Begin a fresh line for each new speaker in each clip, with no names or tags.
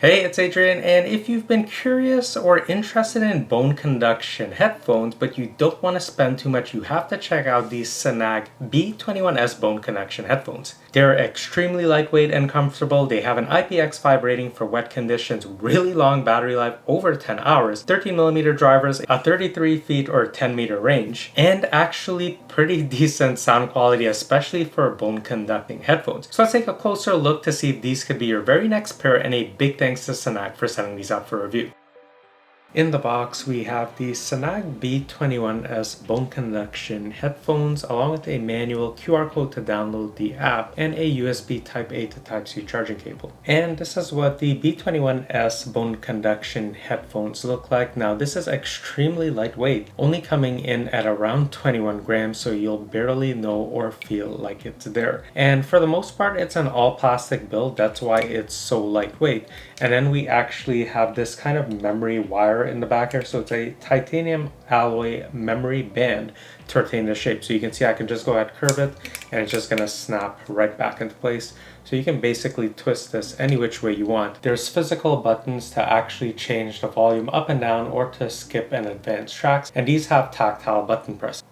Hey, it's Adrian, and if you've been curious or interested in bone conduction headphones, but you don't want to spend too much, you have to check out these Sanag B21S Bone Conduction headphones. They're extremely lightweight and comfortable. They have an IPX5 rating for wet conditions, really long battery life, over 10 hours, 13mm drivers, a 33 feet or 10 meter range, and actually pretty decent sound quality, especially for bone conducting headphones. So let's take a closer look to see if these could be your very next pair, and a big thanks to Sanag for sending these out for review. In the box, we have the Sanag B21S Bone Conduction headphones, along with a manual, QR code to download the app, and a USB Type-A to Type-C charging cable. And this is what the B21S Bone Conduction headphones look like. Now, this is extremely lightweight, only coming in at around 21 grams, so you'll barely know or feel like it's there. And for the most part, it's an all-plastic build. That's why it's so lightweight. And then we actually have this kind of memory wire in the back here, so it's a titanium alloy memory band to retain the shape. So you can see I can just go ahead, curve it, and it's just gonna snap right back into place. So you can basically twist this any which way you want. There's physical buttons to actually change the volume up and down, or to skip and advance tracks, and these have tactile button press.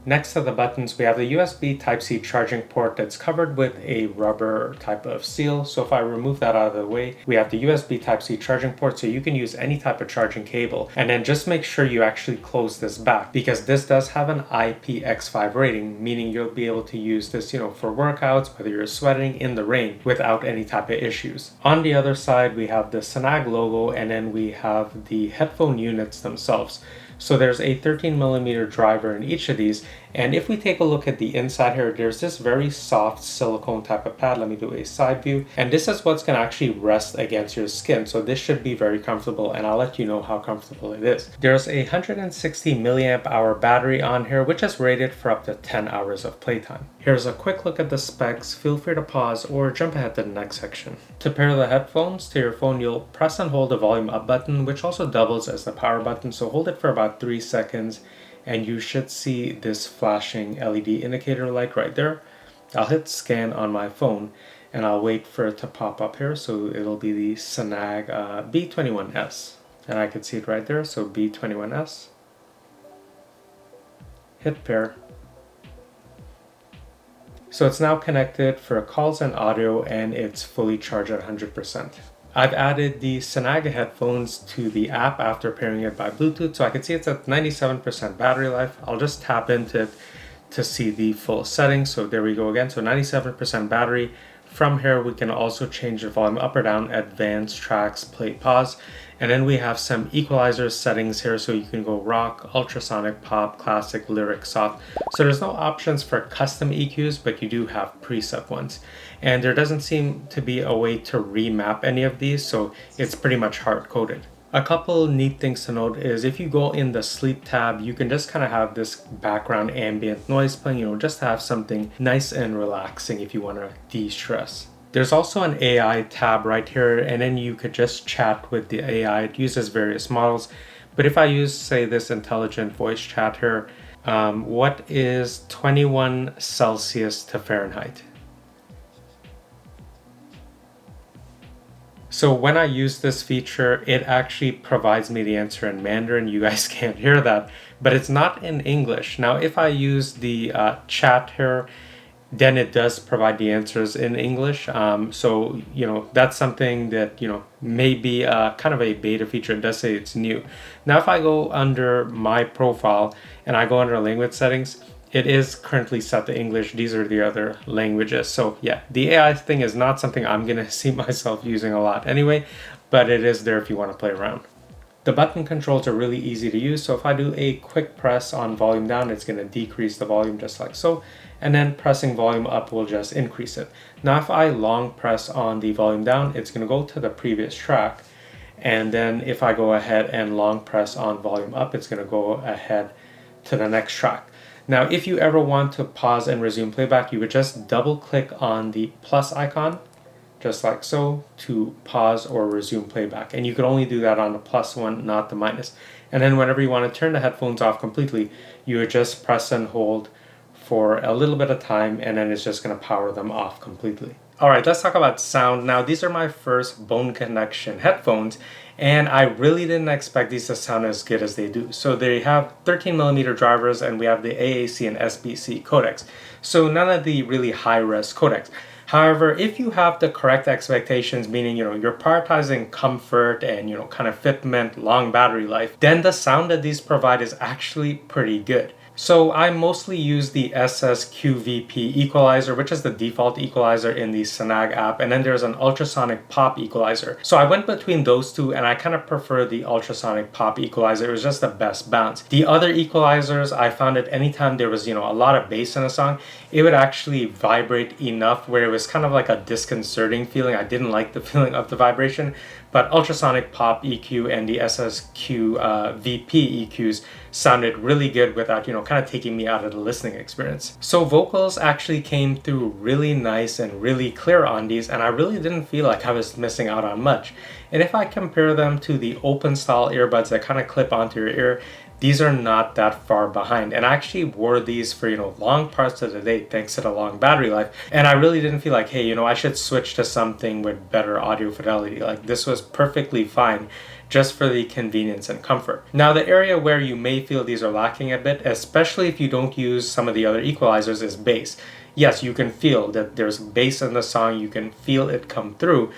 Next to the buttons, we have the USB Type-C charging port that's covered with a rubber type of seal. So if I remove that out of the way, we have the USB Type-C charging port, so you can use any type of charging cable. And then just make sure you actually close this back, because this does have an IPX5 rating, meaning you'll be able to use this, for workouts, whether you're sweating in the rain, without any type of issues. On the other side, we have the Sanag logo, and then we have the headphone units themselves. So there's a 13mm driver in each of these, and if we take a look at the inside here, there's this very soft silicone type of pad. Let me do a side view, and this is what's going to actually rest against your skin, so this should be very comfortable, and I'll let you know how comfortable it is. There's a 160 milliamp hour battery on here, which is rated for up to 10 hours of playtime. Here's a quick look at the specs. Feel free to pause or jump ahead to the next section. To pair the headphones to your phone, you'll press and hold the volume up button, which also doubles as the power button, so hold it for about 3 seconds and you should see this flashing LED indicator light right there. I'll hit scan on my phone and I'll wait for it to pop up here, so it'll be the Sanag B21S, and I can see it right there. So B21S, hit pair. So it's now connected for calls and audio, and it's fully charged at 100%. I've added the Sanag headphones to the app after pairing it by Bluetooth, so I can see it's at 97% battery life. I'll just tap into it to see the full settings. So there we go again, so 97% battery. From here, we can also change the volume up or down, advanced tracks, play, pause. And then we have some equalizer settings here, so you can go rock, ultrasonic, pop, classic, lyric, soft. So there's no options for custom EQs, but you do have preset ones. And there doesn't seem to be a way to remap any of these, so it's pretty much hard-coded. A couple neat things to note is if you go in the sleep tab, you can just kind of have this background ambient noise playing, just to have something nice and relaxing if you want to de-stress. There's also an AI tab right here, and then you could just chat with the AI. It uses various models, but if I use, say, this intelligent voice chat here, what is 21 Celsius to Fahrenheit? So when I use this feature, it actually provides me the answer in Mandarin. You guys can't hear that, but it's not in English. Now, if I use the chat here, then it does provide the answers in English. So, that's something that, may be kind of a beta feature. It does say it's new. Now, if I go under my profile and I go under language settings, it is currently set to English. These are the other languages. So yeah, the AI thing is not something I'm gonna see myself using a lot anyway, but it is there if you want to play around. The button controls are really easy to use. So if I do a quick press on volume down, it's gonna decrease the volume just like so. And then pressing volume up will just increase it. Now if I long press on the volume down, it's gonna go to the previous track. And then if I go ahead and long press on volume up, it's gonna go ahead to the next track. Now, if you ever want to pause and resume playback, you would just double click on the plus icon, just like so, to pause or resume playback. And you can only do that on the plus one, not the minus. And then whenever you want to turn the headphones off completely, you would just press and hold for a little bit of time, and then it's just going to power them off completely. Alright, let's talk about sound. Now, these are my first Bone Conduction headphones, and I really didn't expect these to sound as good as they do. So they have 13mm drivers, and we have the AAC and SBC codecs. So none of the really high-res codecs. However, if you have the correct expectations, meaning, you're prioritizing comfort and, kind of fitment, long battery life, then the sound that these provide is actually pretty good. So I mostly use the SSQVP equalizer, which is the default equalizer in the Sanag app, and then there's an ultrasonic pop equalizer. So I went between those two, and I kind of prefer the ultrasonic pop equalizer. It was just the best bounce. The other equalizers, I found that anytime there was, a lot of bass in a song, it would actually vibrate enough where it was kind of like a disconcerting feeling. I didn't like the feeling of the vibration, but ultrasonic pop EQ and the SSQ VP EQs sounded really good without, kind of taking me out of the listening experience. So vocals actually came through really nice and really clear on these, and I really didn't feel like I was missing out on much. And if I compare them to the open style earbuds that kind of clip onto your ear, these are not that far behind. And I actually wore these for, long parts of the day thanks to the long battery life. And I really didn't feel like, hey, I should switch to something with better audio fidelity. Like, this was perfectly fine just for the convenience and comfort. Now, the area where you may feel these are lacking a bit, especially if you don't use some of the other equalizers, is bass. Yes, you can feel that there's bass in the song, you can feel it come through,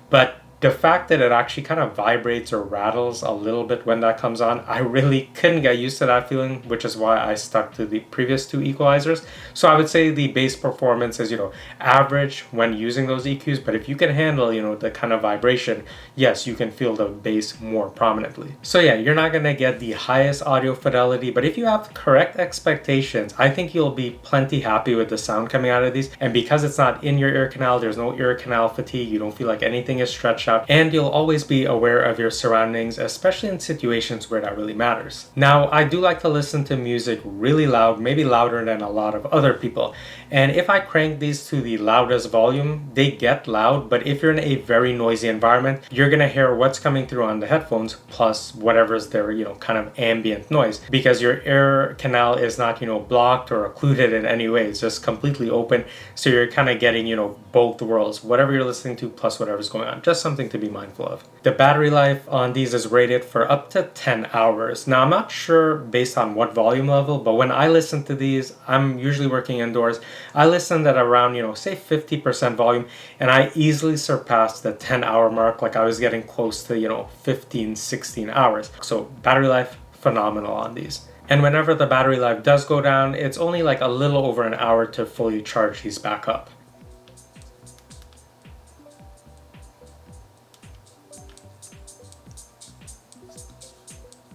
but the fact that it actually kind of vibrates or rattles a little bit when that comes on, I really couldn't get used to that feeling, which is why I stuck to the previous two equalizers. So I would say the bass performance is, average when using those EQs, but if you can handle, the kind of vibration, yes, you can feel the bass more prominently. So yeah, you're not gonna get the highest audio fidelity, but if you have correct expectations, I think you'll be plenty happy with the sound coming out of these. And because it's not in your ear canal, there's no ear canal fatigue, you don't feel like anything is stretched out, and you'll always be aware of your surroundings, especially in situations where that really matters. Now, I do like to listen to music really loud, maybe louder than a lot of other people. And if I crank these to the loudest volume, they get loud, but if you're in a very noisy environment, you're gonna hear what's coming through on the headphones plus whatever's there, kind of ambient noise, because your ear canal is not, blocked or occluded in any way. It's just completely open. So you're kind of getting, both worlds, whatever you're listening to plus whatever's going on. Just something to be mindful of. The battery life on these is rated for up to 10 hours. Now, I'm not sure based on what volume level, but when I listen to these, I'm usually working indoors. I listened at around, say 50% volume, and I easily surpassed the 10-hour mark. Like, I was getting close to, 15, 16 hours. So battery life, phenomenal on these. And whenever the battery life does go down, it's only like a little over an hour to fully charge these back up.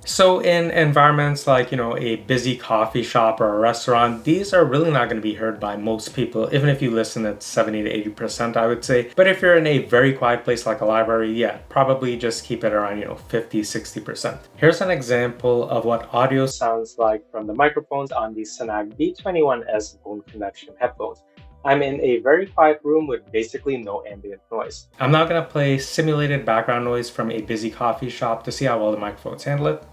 So in environments like, a busy coffee shop or a restaurant, these are really not going to be heard by most people, even if you listen at 70 to 80%, I would say. But if you're in a very quiet place like a library, yeah, probably just keep it around, 50, 60%. Here's an example of what audio sounds like from the microphones on the Sanag B21S Bone Conduction headphones. I'm in a very quiet room with basically no ambient noise. I'm now going to play simulated background noise from a busy coffee shop to see how well the microphones handle it.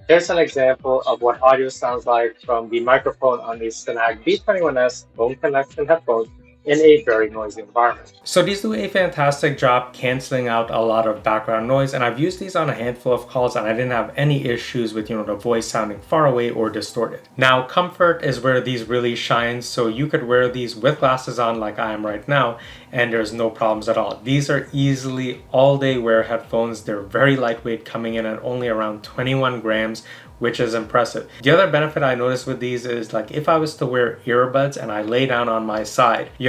Here's an example of what audio sounds like from the microphone on the Sanag B21S Bone Conduction headphones in a very noisy environment. So these do a fantastic job canceling out a lot of background noise, and I've used these on a handful of calls and I didn't have any issues with, the voice sounding far away or distorted. Now, comfort is where these really shine, so you could wear these with glasses on like I am right now, and there's no problems at all. These are easily all-day wear headphones. They're very lightweight, coming in at only around 21 grams, which is impressive. The other benefit I noticed with these is, like, if I was to wear earbuds and I lay down on my side, the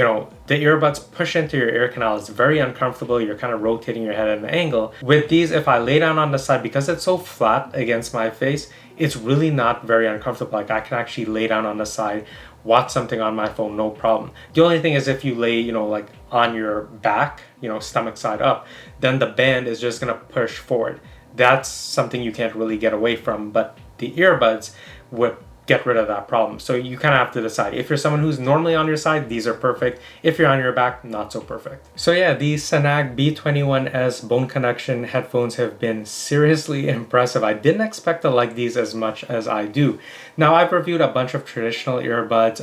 earbuds push into your ear canal. It's very uncomfortable. You're kind of rotating your head at an angle. With these, if I lay down on the side, because it's so flat against my face, it's really not very uncomfortable. Like, I can actually lay down on the side, watch something on my phone, no problem. The only thing is if you lay, like on your back, stomach side up, then the band is just gonna push forward. That's something you can't really get away from, but the earbuds would get rid of that problem. So you kind of have to decide. If you're someone who's normally on your side, these are perfect. If you're on your back, not so perfect. So yeah, these Sanag B21S Bone Conduction headphones have been seriously impressive. I didn't expect to like these as much as I do. Now, I've reviewed a bunch of traditional earbuds,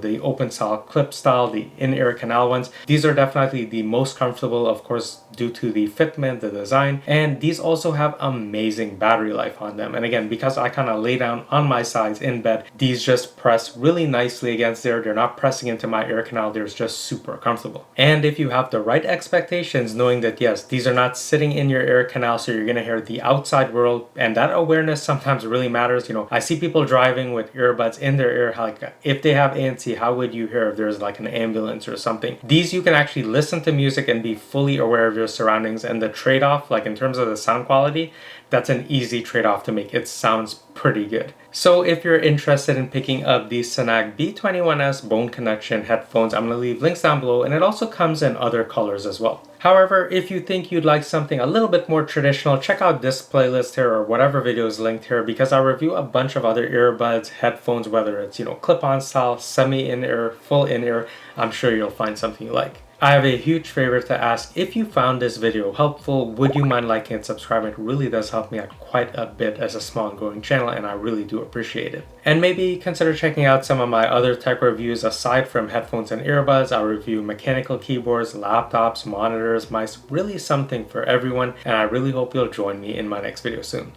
the open style, clip style, the in-ear canal ones. These are definitely the most comfortable, of course, due to the fitment, the design, and these also have amazing battery life on them. And again, because I kind of lay down on my sides in bed, these just press really nicely against there. They're not pressing into my ear canal. They're just super comfortable. And if you have the right expectations, knowing that yes, these are not sitting in your ear canal, so you're gonna hear the outside world, and that awareness sometimes really matters. I see people driving with earbuds in their ear, like if they have ANC, how would you hear if there's like an ambulance or something? These, you can actually listen to music and be fully aware of your surroundings, and the trade-off, like in terms of the sound quality, that's an easy trade-off to make. It sounds pretty good. So if you're interested in picking up the Sanag B21S Bone Conduction headphones, I'm going to leave links down below, and it also comes in other colors as well. However, if you think you'd like something a little bit more traditional, check out this playlist here or whatever video is linked here, because I'll review a bunch of other earbuds, headphones, whether it's, clip-on style, semi-in-ear, full in-ear. I'm sure you'll find something you like. I have a huge favor to ask. If you found this video helpful, would you mind liking and subscribing? It really does help me out quite a bit as a small and growing channel, and I really do appreciate it. And maybe consider checking out some of my other tech reviews aside from headphones and earbuds. I'll review mechanical keyboards, laptops, monitors, mice, really something for everyone, and I really hope you'll join me in my next video soon.